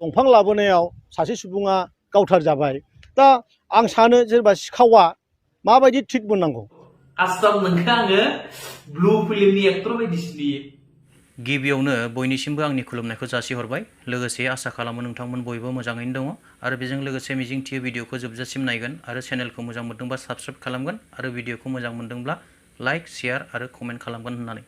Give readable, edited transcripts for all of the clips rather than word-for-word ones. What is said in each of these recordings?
दंफां लाबोनायाव सासे सुबुङा गावथार जाबाय दा आं सानो जेनेबा सिखावा माबायदि ट्रिट मोननांगौ कास्टम नोंखो आङो ब्लु फिल्मनि एक्टर बायदिसो नुयो गिबियावनो बयनिसिमबो आंनि खुलुमनायखौ जासिहरबाय लोगोसे आसा खालामो नोंथांमोन बयबो मोजाङैनो दङ आरो बेजों लोगोसे मिजिंथियो भिडिअखौ जोबजासिम नायगोन आरो चेनेलखौ मोजां मोनदोंबा साबस्क्राइब खालामगोन आरो भिडिअखौ मोजां मोनदोंब्ला लाइक शेयार आरो कमेन्ट खालामगोन होननानै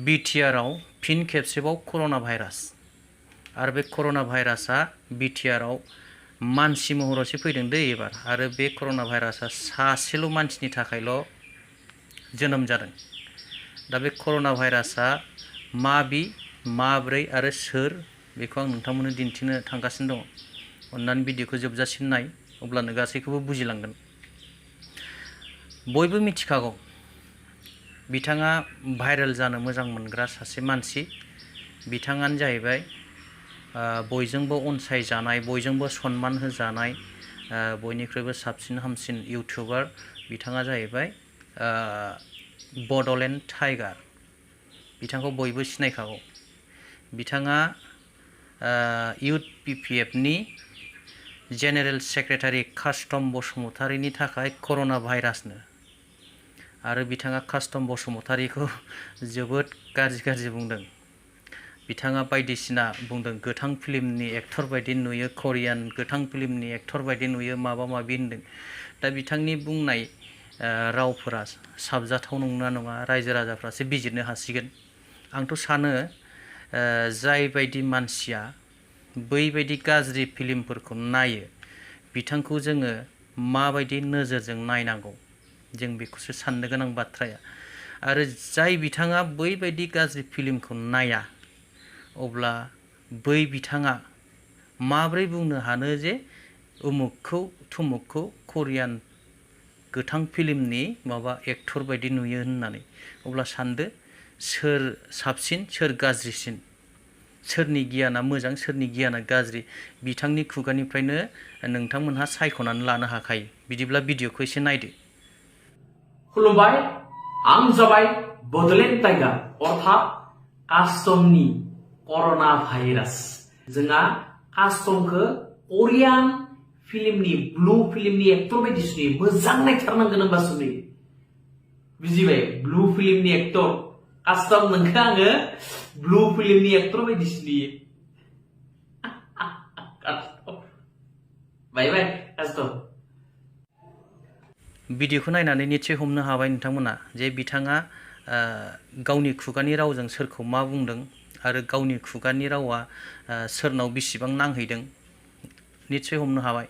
BTR आव फिन खेबसेबाव कर'ना भाइरास आरो बे कर'ना भाइरासआ BTR आव मानसि महरावसो फैदों दै एबार आरो बे कर'ना भाइरासआ सासेल' मानसिनि थाखायल' जोनोम जादों दा बे कर'ना भाइरासआ माब्रै आरो सोर बेखौ आं नोंथांमोननो दिन्थिनो थांगासिनो दङ अन्नानै भिडिअखौ जोबजासिम नाय अब्लानो गासैखौबो बुजिलांगोन बयबो मिथिखागौ बिथाङा भाइरेल जानो मोजां मोनग्रा सासे मानसि बिथाङानो जाहैबाय बयजोंबो अनसायजानाय बयजोंबो सन्मान होजानाय बयनिख्रुइबो साबसिन हामसिन इउटिउबार बिथाङा जाहैबाय बड'लेण्ड टाइगार बिथांखौ बयबो सिनायखागौ बिथाङा UPPF नि जेनेरेल सेक्रेटारि कास्टम बसुमतारीनि थाखाय कर'ना भाइरासनो आरो बिथाङा कास्टम बसुमतारीखौ जोबोद गाज्रि बुंदों बिथाङा बायदिसिना बुंदों गोथां फिल्मनि एक्टर बायदि नुयो करियान गोथां फिल्मनि एक्टर बायदि नुयो माबा माबि होनदों दा बिथांनि बुंनाय रावफोरा साबजाथाव नंगौना नङा रायजो राजाफ्रासो बिजिरनो हासिगोन आंथ' सानो जाय बायदि मानसिया बैबायदि गाज्रि फिल्मफोरखौ नायो बिथांखौ जोङो माबायदि नोजोरजों नायनांगौ जों बेखौसो साननो गोनां बाथ्राया आरो जाय बिथाङा बैबायदि गाज्रि फिल्मखौ नाया अब्ला बै बिथाङा माब्रै बुंनो हानो जे उमुकखौ थुमुकखौ करियान गोथां फिल्मनि माबा एक्टर बायदि नुयो होननानै अब्ला सानदो सोर साबसिन सोर गाज्रिसिन सोरनि गियाना मोजां सोरनि गियाना गाज्रि बिथांनि खुगानिफ्रायनो नोंथांमोनहा सायख'नानै लानो हाखायो बिदिब्ला भिडिअखौ एसे नायदो खुलुमबाय आं जाबाय बड'लेण्ड टाइगार अर्थात कास्टमनि कर'ना भाइरास जोंहा कास्टमखौ करियान फिल्मनि ब्लु फिल्मनि एक्टर बायदिसो नुयो मोजां नायथारनांगोन होनबासो नुयो बुजिबाय ब्लु फिल्मनि एक्टर कास्टम नोंखो आङो ब्लु फिल्मनि एक्टर बायदिसो नुयो बाय बाय कास्टम भिडिअखौ नायनानै निश्चय हमनो हाबाय नोंथांमोना जे बिथाङा गावनि खुगानि रावजों सोरखौ मा बुंदों आरो गावनि खुगानि रावा सोरनाव बेसेबां नांहैदों निश्चय हमनो हाबाय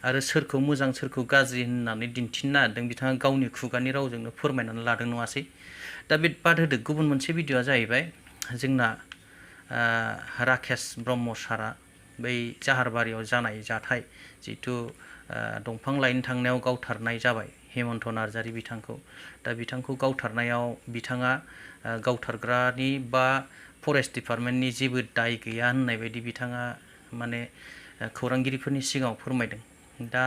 आरो सोरखौ मोजां सोरखौ गाज्रि होननानै दिन्थिनो नागिरदों बिथाङा गावनि खुगानि रावजोंनो फोरमायनानै लादों नङासै दा बे बाद होदो गुबुन मोनसे भिडिअआ जाहैबाय जोंना राकेश ब्रह्म सारा बै जाहारबारियाव जानाय जाथाय जिहेथु दंफां लायनो थांनायाव गावथारनाय जाबाय हेमन्त नार्जारी बिथांखौ दा बिथांखौ गावथारनायाव बिथाङा गावथारग्रानि बा फरेस्ट डिपार्टमेन्टनि जेबो दाय गैया होननाय बायदि बिथाङा माने खौरांगिरिफोरनि सिगाङाव फोरमायदों दा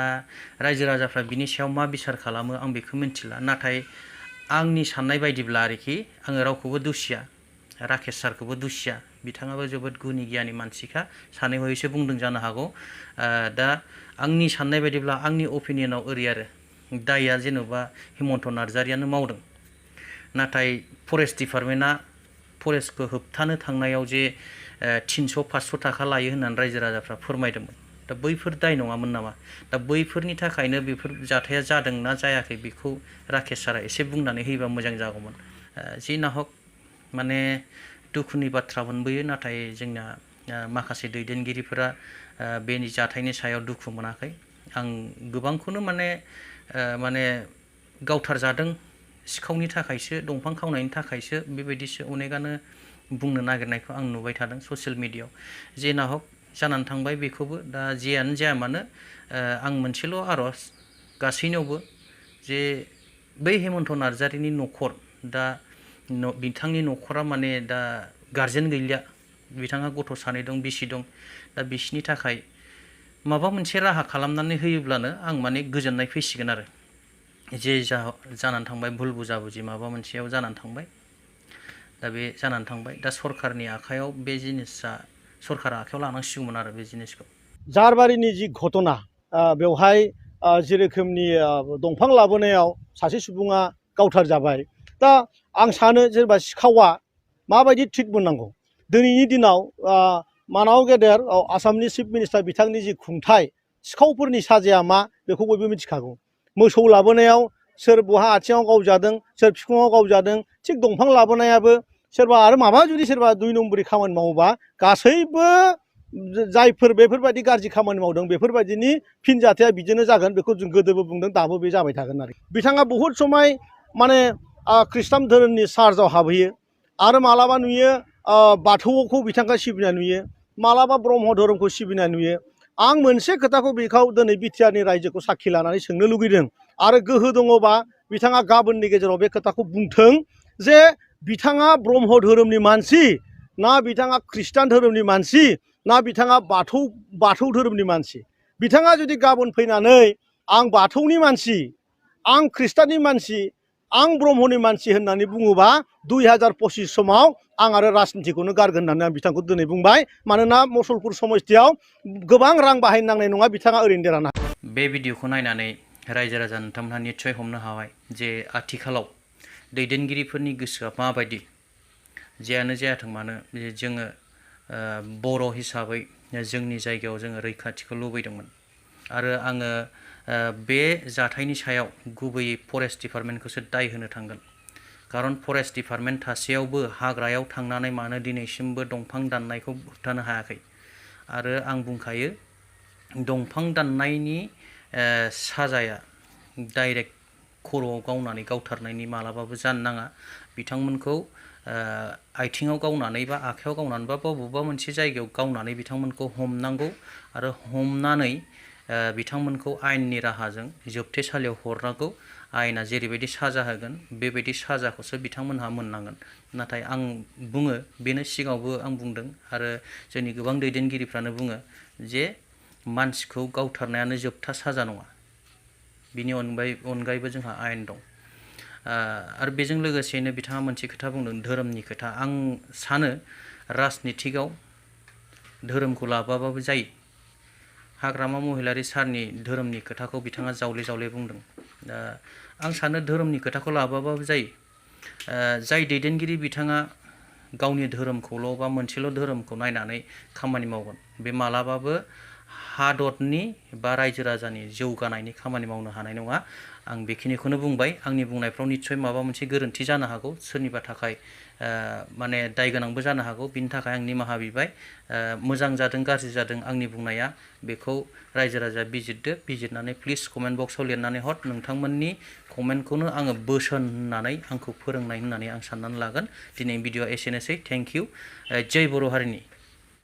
रायजो राजाफ्रा बिनि सायाव मा बिसार खालामो आं बेखौ मिन्थिला नाथाय आंनि साननाय बायदिब्ला आरोखि आङो रावखौबो दुसिया राकेश सारखौबो दुसिया बिथाङाबो जोबोद गुनि गियानि मानसिखा सानै हयैसो बुंदों जानो हागौ दा आंनि साननाय बायदिब्ला आंनि अपिनियनाव ओरै आरो दायया जेन'बा हेमन्त नार्जारीयानो मावदों नाथाय फरेस्ट डिपार्टमेन्टआ फरेस्टखौ होबथानो थांनायाव जे 300-500 थाखा लायो होननानै रायजो राजाफ्रा फोरमायदोंमोन दा बैफोर दाय नङामोन नामा दा बैफोरनि थाखायनो बेफोर जाथाया जादोंना जायाखै बेखौ राकेश सारा एसे बुंनानै होयोबा मोजां जागौमोन जि नाहक माने दुखुनि बाथ्रा मोनबोयो नाथाय जोंना माखासे दैदेनगिरिफोरा बेनि जाथायनि सायाव दुखु मोनाखै आं गोबांखौनो माने गावथार जादों सिखावनि थाखायसो दंफां खावनायनि थाखायसो बेबायदिसो अनेकानो बुंनो नागिरनायखौ आं नुबाय थादों ससियेल मिडियायाव जे नाहक जानानै थांबाय बेखौबो दा जेयानो जाया मानो आं मोनसेल' आर'ज गासैनावबो जे बै हेमन्त नार्जारीनि न'खर दा बिथांनि न'खरा माने दा गारजेन गैलिया बिथाङा गथ' सानै दं बिसि दं दा बिसिनि थाखाय माबा मोनसे राहा खालामनानै होयोब्लानो आं माने गोजोननाय फैसिगोन आरो जे जानानै थांबाय भुल बुजाबुजि माबा मोनसेयाव जानानै थांबाय दा बे जानानै थांबाय दा सरकारनि आखायाव बे जिनिसा सरकारा आखायाव लानांसिगौमोन आरो बे जिनिसखौ जारबारिनि जि घटना बेवहाय जे रोखोमनि दंफां लाबोनायाव सासे सुबुङा गावथारजाबाय दा आं सानो जेनेबा सिखावा माबायदि ट्रिट मोननांगौ दिनैनि दिनाव मानाव गेदेर आसामनि चिफ मिनिस्टार बिथांनि जि खुंथाय सिखावफोरनि साजाया मा बेखौ बयबो मिथिखागौ मोसौ लाबोनायाव सोर बहा आथिङाव गावजादों सोर बिखुङाव गावजादों थिग दंफां लाबोनायाबो सोरबा आरो माबा जुदि सोरबा 2 नम्बरनि खामानि मावोबा गासैबो जायफोर बेफोरबायदि गाज्रि खामानि मावदों बेफोरबायदिनि फिनजाथाया बिदिनो जागोन बेखौ जों गोदोबो बुंदों दाबो बे जाबाय थागोन आरो बिथाङा बहुद समाय माने ख्रिस्टान धोरोमनि चार्चआव हाबहैयो आरो मालाबा नुयो बाथौखौ बिथांखौ सिबिनाय नुयो मालाबा ब्रह्म धोरोमखौ सिबिनाय नुयो आं मोनसे खोथाखौ बेखौ दिनै बिटिआरनि रायजोखौ साखि लानानै सोंनो लुगैदों आरो गोहो दङबा बिथाङा गाबोननि गेजेराव बे खोथाखौ बुंथों जे बिथाङा ब्रह्म धोरोमनि मानसि ना बिथाङा ख्रिस्टान धोरोमनि मानसि ना बिथाङा बाथौ धोरोमनि मानसि बिथाङा जुदि गाबोन फैनानै आं बाथौनि मानसि आं ख्रिस्टाननि मानसि आं ब्रह्मनि मानसि होननानै बुङोबा 2025 समाव आं आरो राजनितिखौनो गारगोन होननानै आं बिथांखौ दिनै बुंबाय मानोना मुसलपुर समस्थियाव गोबां रां बाहायनो नांनाय नङा बिथाङा ओरैनो देरहानो हागोन। बे भिडिअखौ नायनानै रायजो राजा नोंथांमोनहा निस्सय हमनो हाबाय जे आथिखालाव दैदेनगिरिफोरनि गोसोआ माबायदि जेयानो जायाथों मानो जोङो बर' हिसाबै जोंनि जायगायाव जोङो रैखाथिखौ लुबैदोंमोन आरो आङो बे जाथायनि सायाव गुबैयै फरेस्ट डिपार्टमेन्टखौसो दाय होनो थांगोन खारन फरेस्ट डिपार्टमेन्ट थासेयावबो हाग्रायाव थांनानै मानो दिनैसिमबो दंफां दाननायखौ होबथानो हायाखै आरो आं बुंखायो दंफां दाननायनि साजाया डाइरेक्ट खर'आव गावनानै गावथारनायनि मालाबाबो जानो नाङा बिथांमोनखौ आथिङाव गावनानै बा आखायाव गावनानै बा बबेबा मोनसे जायगायाव गावनानै बिथांमोनखौ हमनांगौ आरो हमनानै बिथांमोनखौ आयेननि राहाजों जोबथेसालियाव हरनांगौ आयेना जेरैबायदि साजा होगोन बेबायदि साजाखौसो बिथांमोनहा मोननांगोन नाथाय आं बुङो बेनो सिगाङावबो आं बुंदों आरो जोंनि गोबां दैदेनगिरिफ्रानो बुङो जे मानसिखौ गावथारनायानो जोबथा साजा नङा बिनि अनगायैबो जोंहा आयेन दं आरो बेजों लोगोसेनो बिथाङा मोनसे खोथा बुंदों धोरोमनि खोथा आं सानो राजनितिकआव धोरोमखौ लाबाबाबो जायो हाग्रामा महिलारि सारनि धोरोमनि खोथाखौ बिथाङा जावले जावले बुंदों आं सानो धोरोमनि खोथाखौ लाबाबाबो जायो जाय दैदेनगिरि बिथाङा गावनि धोरोमखौल' बा मोनसेल' धोरोमखौ नायनानै खामानि मावगोन बे मालाबाबो हादरनि बा रायजो राजानि जौगानायनि खामानि मावनो हानाय नङा आं बेखिनिखौनो बुंबाय आंनि बुंनायफ्राव निस्सय माबा मोनसे गोरोन्थि जानो हागौ सोरनिबा थाखाय माने दाय गोनांबो जानो हागौ बिनि थाखाय आं निमाहा बिबाय मोजां जादों गाज्रि जादों आंनि बुंनाया बेखौ रायजो राजा बिजिरदो बिजिरनानै प्लिज कमेन्ट बक्सआव लिरनानै हर नोंथांमोननि कमेन्टखौनो आङो बोसोन होननानै आंखौ फोरोंनाय होननानै आं साननानै लागोन दिनै भिडिअआ एसेनोसै थेंक इउ जय बर' हारिनि